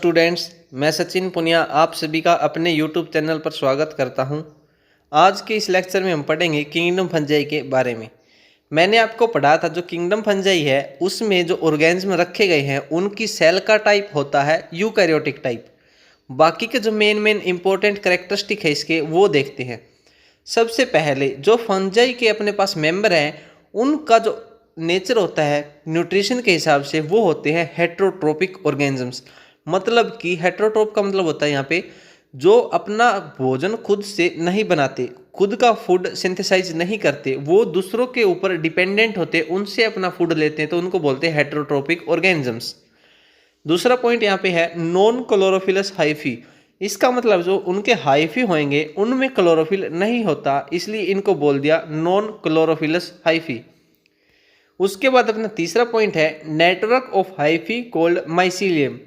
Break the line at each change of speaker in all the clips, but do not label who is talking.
Students, मैं सचिन पुनिया आप सभी का अपने YouTube चैनल पर स्वागत करता हूं। आज के इस लेक्चर में हम पढ़ेंगे किंगडम फंजाई के बारे में। मैंने आपको पढ़ा था जो किंगडम फंजाई है उसमें जो ऑर्गेनिज्म रखे गए हैं उनकी सेल का टाइप होता है यूकैरियोटिक टाइप। बाकी के जो मेन इंपॉर्टेंट कैरेक्टरिस्टिक है इसके वो देखते हैं। सबसे पहले जो फंजाई के अपने पास मेंबर हैं उनका जो नेचर होता है न्यूट्रिशन के हिसाब से वो होते हैं हेट्रोट्रोपिक ऑर्गेनिजम्स। मतलब कि हेट्रोट्रोप का मतलब होता है यहाँ पे जो अपना भोजन खुद से नहीं बनाते, खुद का फूड सिंथेसाइज नहीं करते, वो दूसरों के ऊपर डिपेंडेंट होते, उनसे अपना फूड लेते हैं, तो उनको बोलते हैं हेट्रोट्रोपिक ऑर्गेनिजम्स। दूसरा पॉइंट यहाँ पे है नॉन क्लोरोफिलस हाइफी। इसका मतलब जो उनके हाइफी होंगे उनमें क्लोरोफिल नहीं होता, इसलिए इनको बोल दिया नॉन क्लोरोफिलस हाइफी। उसके बाद अपना तीसरा पॉइंट है network of hyphae cold mycelium.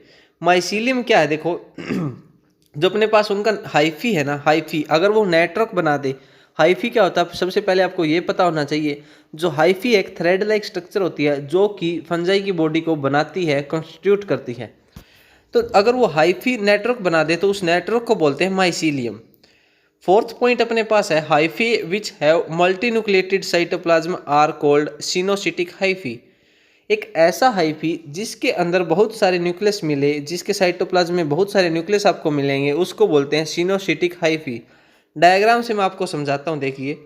Mycelium क्या है देखो जो अपने पास उनका हाइफी है ना, हाइफी अगर वो नेटवर्क बना दे। हाइफी क्या होता है सबसे पहले आपको ये पता होना चाहिए। जो हाइफी एक थ्रेड लाइक स्ट्रक्चर होती है जो कि फंजाई की बॉडी को बनाती है, कॉन्स्टिट्यूट करती है। तो अगर वो हाइफी नेटवर्क बना दे तो उस नेटवर्क को बोलते हैं माइसीलियम। फोर्थ पॉइंट अपने पास है hyphae which have multinucleated cytoplasm are called coenocytic hyphae. एक ऐसा हाइफी जिसके अंदर बहुत सारे न्यूक्लियस मिले, जिसके साइटोप्लाज्म में बहुत सारे न्यूक्लियस आपको मिलेंगे, उसको बोलते हैं सिनोसिटिक हाइफी। डायग्राम से मैं आपको समझाता हूँ। देखिए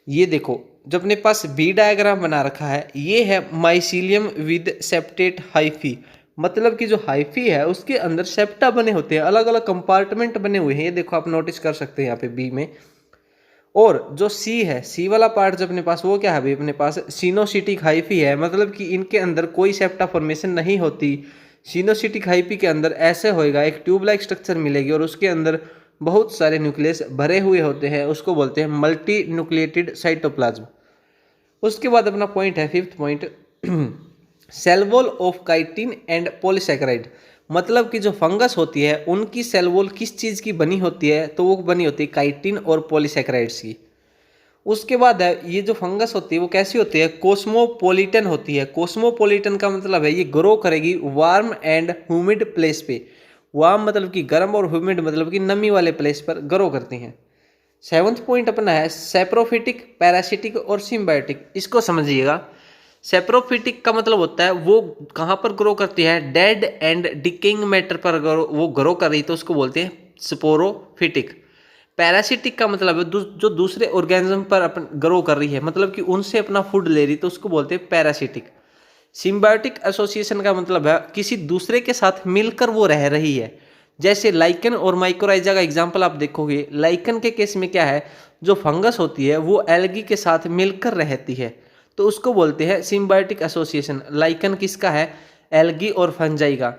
ये देखो जो अपने पास बी डायग्राम बना रखा है ये है माइसीलियम विद सेप्टेट हाइफी। मतलब कि जो हाइफी है उसके अंदर सेप्टा बने होते हैं, अलग अलग कंपार्टमेंट बने हुए हैं। ये देखो आप नोटिस कर सकते हैं यहाँ पे बी में। और जो सी है, सी वाला पार्ट जो अपने पास वो क्या है भाई, अपने पास सिनोसिटिक हाइफी है। मतलब कि इनके अंदर कोई सेप्टा फॉर्मेशन नहीं होती। सिनोसिटिक हाइफी के अंदर ऐसे होएगा एक ट्यूब लाइक स्ट्रक्चर मिलेगी और उसके अंदर बहुत सारे न्यूक्लियस भरे हुए होते हैं, उसको बोलते हैं मल्टी न्यूक्लिएटेड साइटोप्लाज्म। उसके बाद अपना पॉइंट है fifth point cell wall of chitin and polysaccharide. मतलब कि जो फंगस होती है उनकी सेल वॉल किस चीज़ की बनी होती है, तो वो बनी होती है काइटिन और पॉलीसैकेराइड्स की। उसके बाद है ये जो फंगस होती है वो कैसी होती है, कोस्मोपोलिटन होती है। कोस्मोपोलिटन का मतलब है ये ग्रो करेगी वार्म एंड ह्यूमिड प्लेस पे। वार्म मतलब कि गर्म और ह्यूमिड मतलब कि नमी वाले प्लेस पर ग्रो करती हैं। सेवंथ पॉइंट अपना है सेप्रोफिटिक, पैरासिटिक और सिम्बायोटिक। इसको समझिएगा। सेप्रोफिटिक का मतलब होता है वो कहाँ पर ग्रो करती है, डेड एंड डिकेइंग मैटर पर वो ग्रो कर रही तो उसको बोलते हैं स्पोरोफिटिक। पैरासिटिक का मतलब है जो दूसरे ऑर्गेनिज्म पर अपन ग्रो कर रही है, मतलब कि उनसे अपना फूड ले रही तो उसको बोलते हैं पैरासिटिक। सिम्बायोटिक एसोसिएशन का मतलब है किसी दूसरे के साथ मिलकर वो रह रही है। जैसे लाइकन और माइकोराइजा का एग्जाम्पल आप देखोगे। लाइकन के केस में क्या है, जो फंगस होती है वो एल्गी के साथ मिलकर रहती है तो उसको बोलते हैं सिम्बायोटिक एसोसिएशन। लाइकन किसका है, एल्गी और फंजाई का।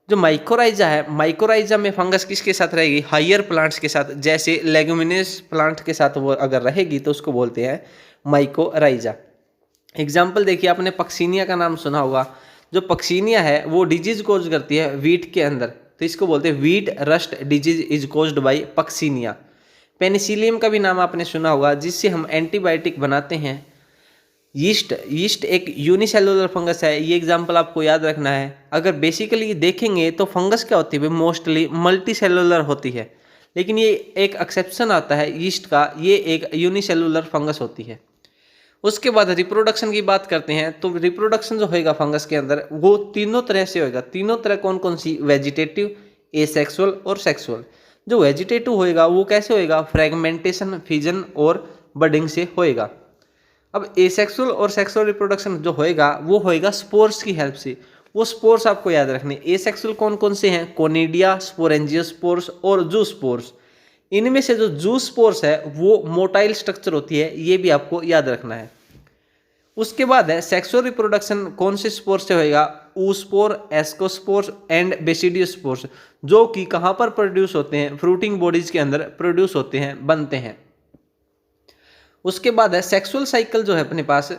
जो माइकोराइजा है, माइकोराइजा में फंगस किसके साथ रहेगी, हायर प्लांट्स के साथ। जैसे लेगुमिनस प्लांट के साथ वो अगर रहेगी तो उसको बोलते हैं माइकोराइजा। एग्जाम्पल देखिए आपने पक्सीनिया का नाम सुना होगा। जो पक्सीनिया है वो डिजीज कोज करती है वीट के अंदर, तो इसको बोलते हैं wheat rust disease is caused by Puccinia. Penicillium का भी नाम आपने सुना होगा जिससे हम एंटीबायोटिक बनाते हैं। यीस्ट एक यूनिसेलुलर फंगस है, ये एग्जांपल आपको याद रखना है। अगर बेसिकली देखेंगे तो फंगस क्या होती है, मोस्टली मल्टी सेलुलर होती है, लेकिन ये एक एक्सेप्शन आता है यीस्ट का, ये एक यूनिसेलुलर फंगस होती है। उसके बाद रिप्रोडक्शन की बात करते हैं तो रिप्रोडक्शन जो होएगा फंगस के अंदर वो तीनों तरह से होएगा। तीनों तरह कौन कौन सी, वेजिटेटिव, एसेक्सुअल और सेक्सुअल। जो वेजिटेटिव होएगा वो कैसे होएगा, फ्रेगमेंटेशन, फिजन और बडिंग से होएगा। अब एसेक्सुअल और सेक्सुअल रिप्रोडक्शन जो होएगा वो होएगा स्पोर्स की हेल्प से। वो स्पोर्स आपको याद रखने। एसेक्सुअल कौन कौन से हैं, कोनिडिया, स्पोरेंजियोस्पोर्स और जूस्पोर्स। इनमें से जो जूस्पोर्स है वो मोटाइल स्ट्रक्चर होती है, ये भी आपको याद रखना है। उसके बाद है सेक्सुअल रिप्रोडक्शन कौन से स्पोर्स से होएगा, ऊस्पोर, एस्कोस्पोर्स एंड बेसिडियोस्पोर्स, जो कि कहाँ पर प्रोड्यूस होते हैं, फ्रूटिंग बॉडीज के अंदर प्रोड्यूस होते हैं, बनते हैं। उसके बाद है सेक्सुअल साइकिल जो है अपने पास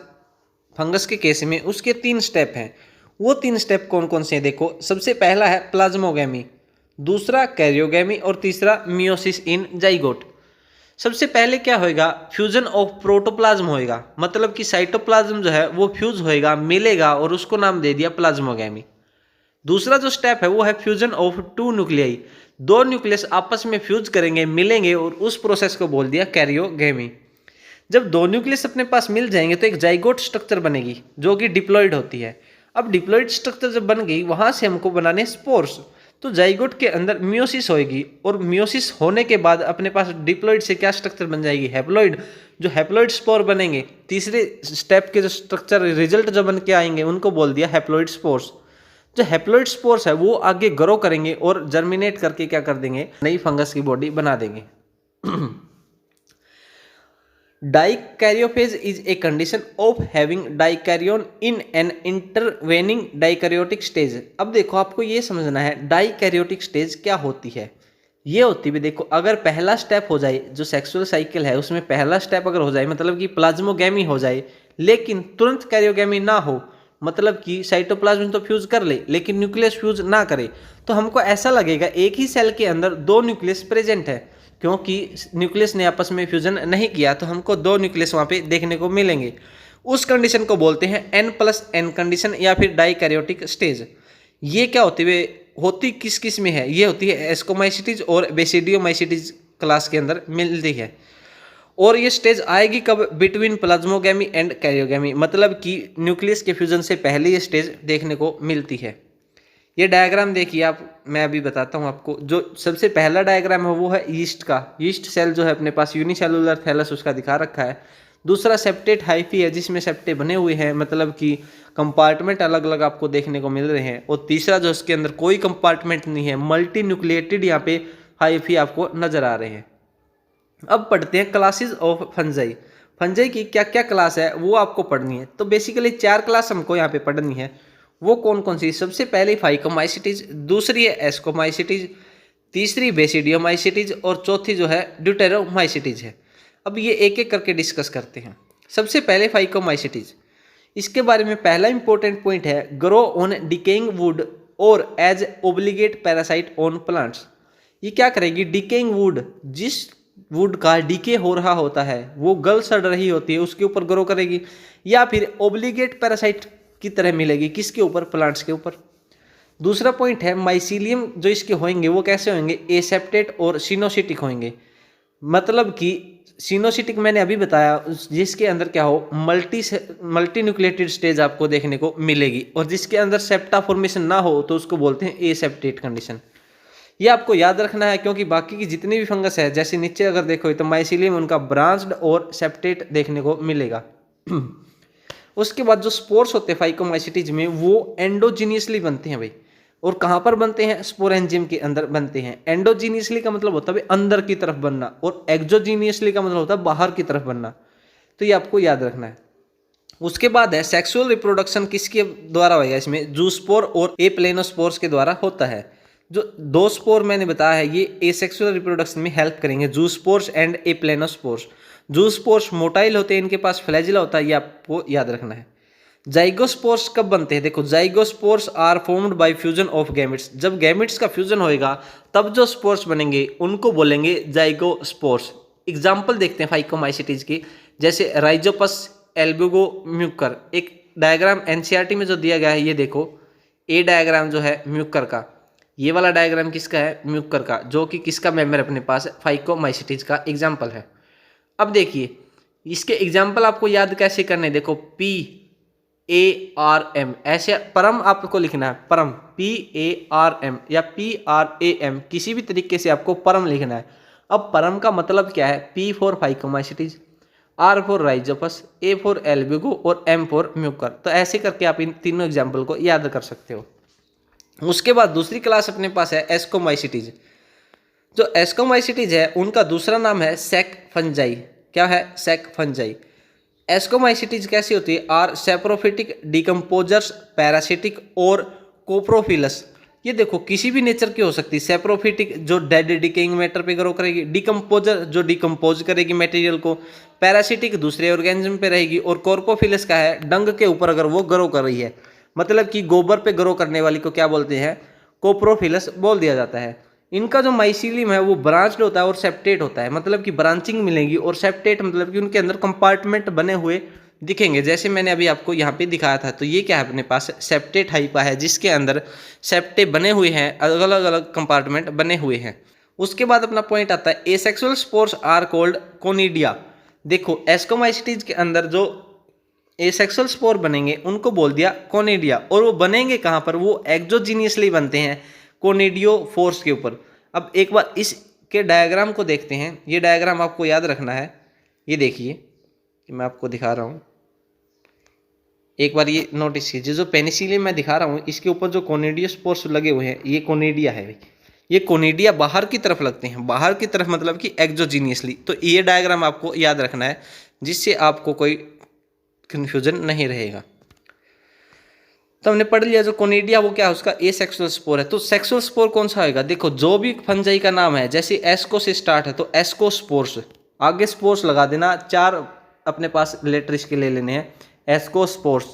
फंगस के केस में, उसके 3 स्टेप हैं। वो 3 स्टेप कौन कौन से हैं देखो। सबसे पहला है प्लाज्मोगेमी, दूसरा कैरियोगेमी और तीसरा मियोसिस इन जाइगोट। सबसे पहले क्या होएगा, फ्यूजन ऑफ प्रोटोप्लाज्म होएगा। मतलब कि साइटोप्लाज्म जो है वो फ्यूज होएगा, मिलेगा और उसको नाम दे दिया प्लाज्मोगेमी। दूसरा जो स्टेप है वो है फ्यूजन ऑफ टू न्यूक्लियाई, दो न्यूक्लियस आपस में फ्यूज करेंगे, मिलेंगे, और उस प्रोसेस को बोल दिया कैरियोगेमी। जब दो न्यूक्लियस अपने पास मिल जाएंगे तो एक जाइगोट स्ट्रक्चर बनेगी जो कि डिप्लॉइड होती है। अब डिप्लॉइड स्ट्रक्चर जब बन गई, वहां से हमको बनाने स्पोर्स। तो जाइगोट के अंदर मियोसिस होएगी, और मियोसिस होने के बाद अपने पास डिप्लॉइड से क्या स्ट्रक्चर बन जाएगी, हैप्लॉइड। जो हैप्लॉइड स्पोर बनेंगे, तीसरे स्टेप के जो स्ट्रक्चर रिजल्ट जो बन के आएंगे उनको बोल दिया हैप्लॉइड स्पोर्स। जो हैप्लॉइड स्पोर्स है वो आगे ग्रो करेंगे और जर्मिनेट करके क्या कर देंगे, नई फंगस की बॉडी बना देंगे। Dikaryophase is a condition of having dikaryon in an intervening dikaryotic stage। अब देखो आपको ये समझना है डाइकैरियोटिक स्टेज क्या होती है। ये होती है, देखो अगर पहला स्टेप हो जाए, जो सेक्सुअल साइकिल है उसमें पहला स्टेप अगर हो जाए, मतलब कि प्लाज्मोगैमी हो जाए, लेकिन तुरंत कैरियोगैमी ना हो, मतलब कि साइटोप्लाज्म तो फ्यूज कर ले लेकिन न्यूक्लियस फ्यूज ना करे, तो हमको ऐसा लगेगा एक ही सेल के अंदर दो न्यूक्लियस प्रेजेंट है, क्योंकि न्यूक्लियस ने आपस में फ्यूजन नहीं किया, तो हमको दो न्यूक्लियस वहाँ पे देखने को मिलेंगे। उस कंडीशन को बोलते हैं N+N कंडीशन या फिर डाइकैरियोटिक स्टेज। ये क्या होती किस किस में है, ये होती है एस्कोमाइसिटीज और बेसिडियोमाइसिटीज क्लास के अंदर मिलती है। और ये स्टेज आएगी कब, बिटवीन प्लाज्मोगैमी एंड कैरियोगैमी, मतलब कि न्यूक्लियस के फ्यूजन से पहले ये स्टेज देखने को मिलती है। ये डायग्राम देखिए आप, मैं अभी बताता हूँ आपको। जो सबसे पहला डायग्राम है वो है यीस्ट का। यीस्ट सेल जो है अपने पास यूनिसेलुलर थैलस उसका दिखा रखा है। दूसरा सेप्टेट हाइफी है जिसमें सेप्टे बने हुए हैं, मतलब कि कंपार्टमेंट अलग अलग आपको देखने को मिल रहे हैं। और तीसरा जो उसके अंदर कोई कंपार्टमेंट नहीं है, मल्टी न्यूक्लिएटेड यहाँ पे हाइफी आपको नजर आ रहे हैं। अब पढ़ते हैं क्लासेस ऑफ फंजाई। फंजाई की क्या क्या क्लास है वो आपको पढ़नी है। तो बेसिकली 4 क्लास हमको यहाँ पे पढ़नी है। वो कौन कौन सी, सबसे पहले फाइकोमाइसिटीज, दूसरी है एस्कोमाइसिटीज, तीसरी बेसिडियोमाइसिटीज और चौथी जो है ड्यूटेरोमाइसिटीज है। अब ये एक एक करके डिस्कस करते हैं। सबसे पहले फाइकोमाइसिटीज, इसके बारे में पहला इंपॉर्टेंट पॉइंट है ग्रो ऑन डिकेइंग वुड और as obligate parasite on plants. ये क्या करेगी, डिकेइंग वुड, जिस वुड का डीके हो रहा होता है, वो गल सड़ रही होती है, उसके ऊपर ग्रो करेगी, या फिर ओब्लिगेट पैरासाइट की तरह मिलेगी, किसके ऊपर, प्लांट्स के ऊपर। दूसरा पॉइंट है माइसीलियम जो इसके होंगे वो कैसे होंगे, एसेप्टेट और सिनोसिटिक होंगे। मतलब कि सिनोसिटिक मैंने अभी बताया, जिसके अंदर क्या हो, मल्टी न्यूक्लिएटेड स्टेज आपको देखने को मिलेगी, और जिसके अंदर सेप्टा फॉर्मेशन ना हो तो उसको बोलते हैं एसेप्टेट कंडीशन। ये आपको याद रखना है, क्योंकि बाकी की जितनी भी फंगस है, जैसे नीचे अगर देखो तो माइसीलियम उनका ब्रांच्ड और सेप्टेट देखने को मिलेगा। उसके बाद जो स्पोर्स होते हैं फाइकोमाइसिटीज में, वो एंडोजीनियसली बनते हैं भाई। और कहाँ पर बनते हैं, स्पोरेंजियम के अंदर बनते हैं। एंडोजीनियसली का मतलब होता है अंदर की तरफ बनना, और एक्सोजीनियसली का मतलब होता है बाहर की तरफ बनना। तो ये आपको याद रखना है। उसके बाद है सेक्सुअल रिप्रोडक्शन किसके द्वारा होगा, इसमें जूस्पोर और एप्लेनोस्पोर्स के द्वारा होता है। जो दो स्पोर मैंने बताया है ये एसेक्सुअल रिप्रोडक्शन में हेल्प करेंगे, जूस्पोर्स एंड एप्लेनोस्पोर्स। जूस्पोर्स मोटाइल होते हैं, इनके पास फ्लैजिला होता है, ये आपको याद रखना है। जाइगोस्पोर्स कब बनते हैं, देखो zygospores are formed by fusion of gametes. जब गैमेट्स का फ्यूजन होएगा तब जो स्पोर्स बनेंगे उनको बोलेंगे जाइगोस्पोर्स। एग्जाम्पल देखते हैं फाइकोमाइसिटीज की, जैसे राइजोपस एल्बुगो म्यूकर। एक डायग्राम एनसीईआरटी में जो दिया गया है, ये देखो ए डायग्राम जो है म्यूकर का, ये वाला डायग्राम किसका है, म्यूकर का, जो कि किसका मेंबर अपने पास है, फाइकोमाइसिटीज का एग्जाम्पल है। अब देखिए इसके एग्जाम्पल आपको याद कैसे करने, देखो PARM, ऐसे परम आपको लिखना है, परम PARM या PRAM, किसी भी तरीके से आपको परम लिखना है। अब परम का मतलब क्या है, P for Phycomycetes, R for Rhizopus, A for Albugo और M फॉर म्यूकर। तो ऐसे करके आप इन तीनों एग्जाम्पल को याद कर सकते हो। उसके बाद दूसरी क्लास अपने पास है एस्कोमाइसिटीज। जो एस्कोमाइसिटीज है उनका दूसरा नाम है सेक फंजाई। क्या है, सेक फंजाई। एस्कोमाइसिटीज कैसी होती है, आर सेप्रोफिटिक, डिकम्पोजर्स, पैरासिटिक और कोप्रोफिलस। ये देखो किसी भी नेचर की हो सकती है। सेप्रोफिटिक जो डेड डिकेइंग मैटर पे ग्रो करेगी, डिकम्पोजर जो डिकम्पोज करेगी मटेरियल को, पैरासिटिक दूसरे ऑर्गेनिज्म पे रहेगी, और कोर्पोफिलस का है डंग के ऊपर अगर वो ग्रो कर रही है, मतलब कि गोबर पे ग्रो करने वाली को क्या बोलते हैं, कोप्रोफिलस बोल दिया जाता है। इनका जो माइसीलियम है वो ब्रांच्ड होता है और सेप्टेट होता है, मतलब कि ब्रांचिंग मिलेगी, और सेप्टेट मतलब कि उनके अंदर कंपार्टमेंट बने हुए दिखेंगे। जैसे मैंने अभी आपको यहाँ पे दिखाया था, तो ये क्या है अपने पास सेप्टेट हाइपा है, जिसके अंदर सेप्टे बने हुए हैं, अलग अलग कंपार्टमेंट बने हुए हैं। उसके बाद अपना पॉइंट आता है asexual spores are called conidia. देखो एस्कोमाइसिटीज के अंदर जो एसेक्सुअल स्पोर बनेंगे उनको बोल दिया कोनिडिया, और वो बनेंगे कहाँ पर, वो एक्सोजीनियसली बनते हैं कोनिडियो फोर्स के ऊपर। अब एक बार इसके डायग्राम को देखते हैं। ये डायग्राम आपको याद रखना है। ये देखिए कि मैं आपको दिखा रहा हूँ, एक बार ये नोटिस कीजिए। जो पेनिसिलियम मैं दिखा रहा हूँ इसके ऊपर जो कोनिडियो स्पोर्स लगे हुए हैं, ये कोनिडिया है। ये कोनिडिया बाहर की तरफ लगते हैं, बाहर की तरफ मतलब कि एक्सोजीनियसली। तो ये डायग्राम आपको याद रखना है, जिससे आपको कोई कंफ्यूजन नहीं रहेगा। तो हमने पढ़ लिया जो कोनिडिया वो क्या है, उसका एसेक्सुअल स्पोर है। तो सेक्सुअल स्पोर कौन सा होगा, देखो जो भी फंजाई का नाम है, जैसे एस्को से स्टार्ट है तो एस्कोस्पोर्स, आगे स्पोर्स लगा देना, 4 अपने पास लेटर इसके ले लेने हैं, एस्कोस्पोर्स।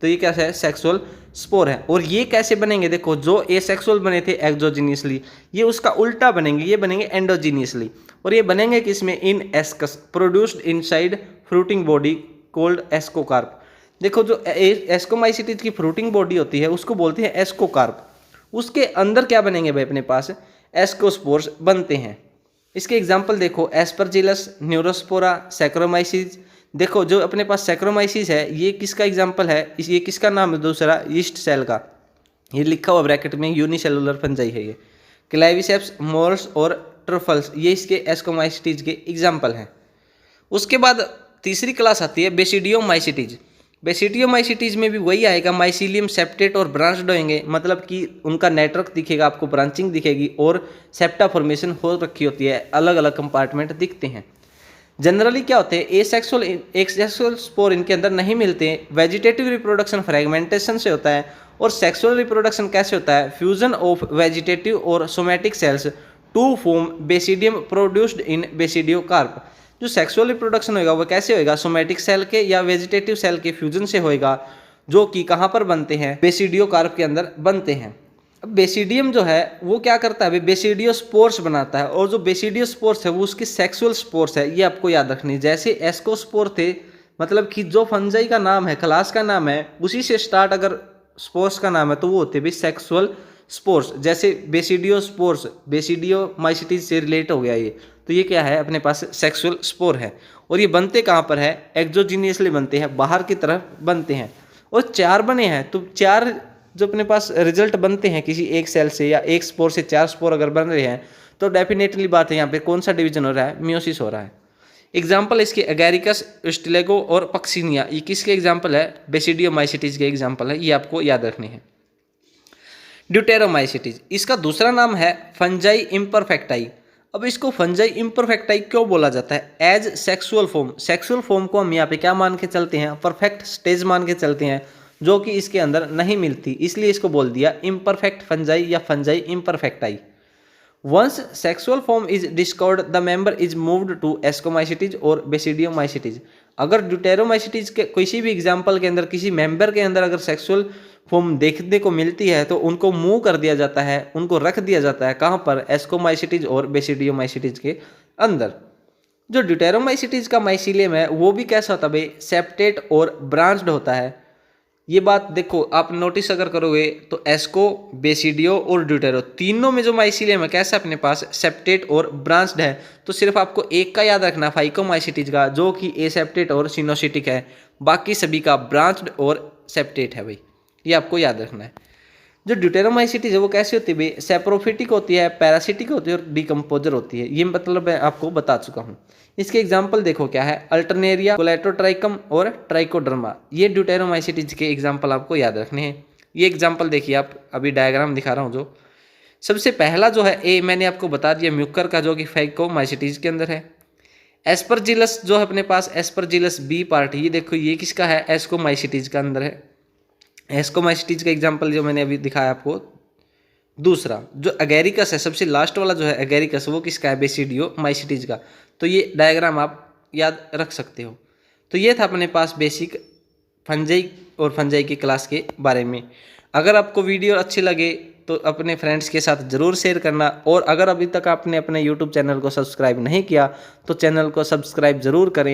तो ये क्या है, सेक्सुअल स्पोर है। और ये कैसे बनेंगे, देखो जो एसेक्सुअल बने थे एक्सोजीनियसली, ये उसका उल्टा बनेंगे, ये बनेंगे एंडोजीनियसली। और ये बनेंगे किसमें, इन एस्कस, produced inside fruiting body called ascocarp. देखो जो एस्कोमाइसिटीज की फ्रूटिंग बॉडी होती है उसको बोलते हैं एस्कोकार्प। उसके अंदर क्या बनेंगे भाई, अपने पास एस्कोस्पोर्स बनते हैं। इसके एग्जांपल देखो, एस्परजिलस, न्यूरोस्पोरा, सैक्रोमाइसिस। देखो जो अपने पास सैक्रोमाइसिस है, ये किसका एग्जांपल है, ये किसका नाम है, दूसरा यीस्ट सेल का, ये लिखा हुआ ब्रैकेट में, यूनिसेलुलर फंजाई है ये। क्लेविसेप्स, मोर्स और ट्रफल्स, ये इसके एस्कोमाइसिटीज के एग्जाम्पल हैं। उसके बाद तीसरी क्लास आती है बेसिडियोमाइसिटीज। बेसिडियोमाइसिटीज में भी वही आएगा, माइसीलियम सेप्टेट और ब्रांच्ड होंगे, मतलब कि उनका नेटवर्क दिखेगा आपको, ब्रांचिंग दिखेगी और सेप्टा फॉर्मेशन हो रखी होती है, अलग अलग कंपार्टमेंट दिखते हैं। जनरली क्या होते हैं, एसेक्सुअल स्पोर इनके अंदर नहीं मिलते हैं। वेजिटेटिव रिप्रोडक्शन फ्रेगमेंटेशन से होता है, और सेक्सुअल रिप्रोडक्शन कैसे होता है, फ्यूजन ऑफ वेजिटेटिव और somatic cells to form basidium produced in basidiocarp. जो सेक्सुअल रिप्रोडक्शन होगा वो कैसे होगा, सोमैटिक सेल के या वेजिटेटिव सेल के फ्यूजन से होएगा, जो कि कहाँ पर बनते हैं, बेसिडियोकार्प के अंदर बनते हैं। अब बेसिडियम जो है वो क्या करता है, बेसिडियोस्पोर्स बनाता है, और जो बेसिडियोस्पोर्स है वो उसकी सेक्सुअल स्पोर्स है, ये आपको याद रखनी है। जैसे एस्कोस्पोर थे, मतलब कि जो फंजाई का नाम है, क्लास का नाम है, उसी से स्टार्ट अगर स्पोर्स का नाम है तो वो होते हैं सेक्सुअल स्पोर्स। जैसे बेसिडियोस्पोर्स बेसिडियोमाइसिटीज से रिलेट हो गया ये, तो ये क्या है, अपने पास सेक्सुअल स्पोर है। और ये बनते कहाँ पर है, एक्सोजीनियसली बनते हैं, बाहर की तरफ बनते हैं। और 4 बने हैं, तो 4 जो अपने पास रिजल्ट बनते हैं किसी एक सेल से, या एक स्पोर से 4 स्पोर अगर बन रहे हैं, तो डेफिनेटली बात है यहाँ पे कौन सा डिवीजन हो रहा है, मियोसिस हो रहा है। एग्जाम्पल इसके एगैरिकस, स्टिलेगो और पक्सिनिया, ये किसके एग्जाम्पल है, बेसिडियोमाइसिटीज के एग्जाम्पल है, ये आपको याद रखने हैं। ड्यूटेरोमाइसिटीज, इसका दूसरा नाम है फंजाई इम्परफेक्टाई। अब इसको फंजाई इम्परफेक्टाई क्यों बोला जाता है, asexual form. Sexual form को हम यहाँ पे क्या मान के चलते हैं, परफेक्ट स्टेज मान के चलते हैं, जो कि इसके अंदर नहीं मिलती, इसलिए इसको बोल दिया इम्परफेक्ट फंजाई या fungi imperfecti. Once sexual form is discovered the member is moved to ascomycetes और बेसिडियोमाइसिटीज। अगर ड्यूटेरोमाइसिटीज के किसी भी एग्जाम्पल के अंदर, किसी मेंबर के अंदर अगर सेक्सुअल फॉर्म देखने को मिलती है, तो उनको मूव कर दिया जाता है, उनको रख दिया जाता है, कहाँ पर, एस्कोमाइसिटीज और बेसिडियोमाइसिटीज के अंदर। जो ड्यूटेरोमाइसिटीज का माइसीलियम है वो भी कैसा होता है भाई, सेप्टेट और ब्रांच्ड होता है। ये बात देखो आप नोटिस अगर करोगे तो एस्को, बेसिडियो और ड्यूटेरो, तीनों में जो माइसीलियम है कैसा अपने पास, सेप्टेट और ब्रांच्ड है। तो सिर्फ आपको एक का याद रखना, फाइकोमाइसिटीज का, जो कि एसेप्टेट और सिनोसिटिक है, बाकी सभी का ब्रांच्ड और सेप्टेट है भाई, ये आपको याद रखना है। जो ड्यूटेरोमाइसिटीज है वो कैसी होती है भाई, सेप्रोफिटिक होती है, पैरासिटिक होती है और डिकम्पोजर होती है। ये मतलब मैं आपको बता चुका हूँ। इसके एग्जाम्पल देखो क्या है, अल्टरनेरिया, कोलेटोट्राइकम और ट्राइकोडर्मा, ये ड्यूटेरोमाइसिटीज के एग्जाम्पल आपको याद रखने हैं। ये एग्जाम्पल देखिए, आप अभी डायग्राम दिखा रहा हूँ। जो सबसे पहला जो है ए, मैंने आपको बता दिया म्यूकर का, जो कि फाइकोमाइसिटीज के अंदर है। एस्परजिलस जो है अपने पास, एस्परजिलस बी पार्ट, ये देखो ये किसका है, एस्कोमाइसिटीज का अंदर है। एस्कोमाइसिटीज का एग्जाम्पल जो मैंने अभी दिखाया आपको। दूसरा जो एगैरिकस है, सबसे लास्ट वाला जो है एगैरिकस, वो किसका है, बेसिडियोमाइसिटीज का। तो ये डायग्राम आप याद रख सकते हो। तो ये था अपने पास बेसिक फंजाई और फंजाई की क्लास के बारे में। अगर आपको वीडियो अच्छी लगे तो अपने फ्रेंड्स के साथ ज़रूर शेयर करना, और अगर अभी तक आपने अपने यूट्यूब चैनल को सब्सक्राइब नहीं किया तो चैनल को सब्सक्राइब ज़रूर करें।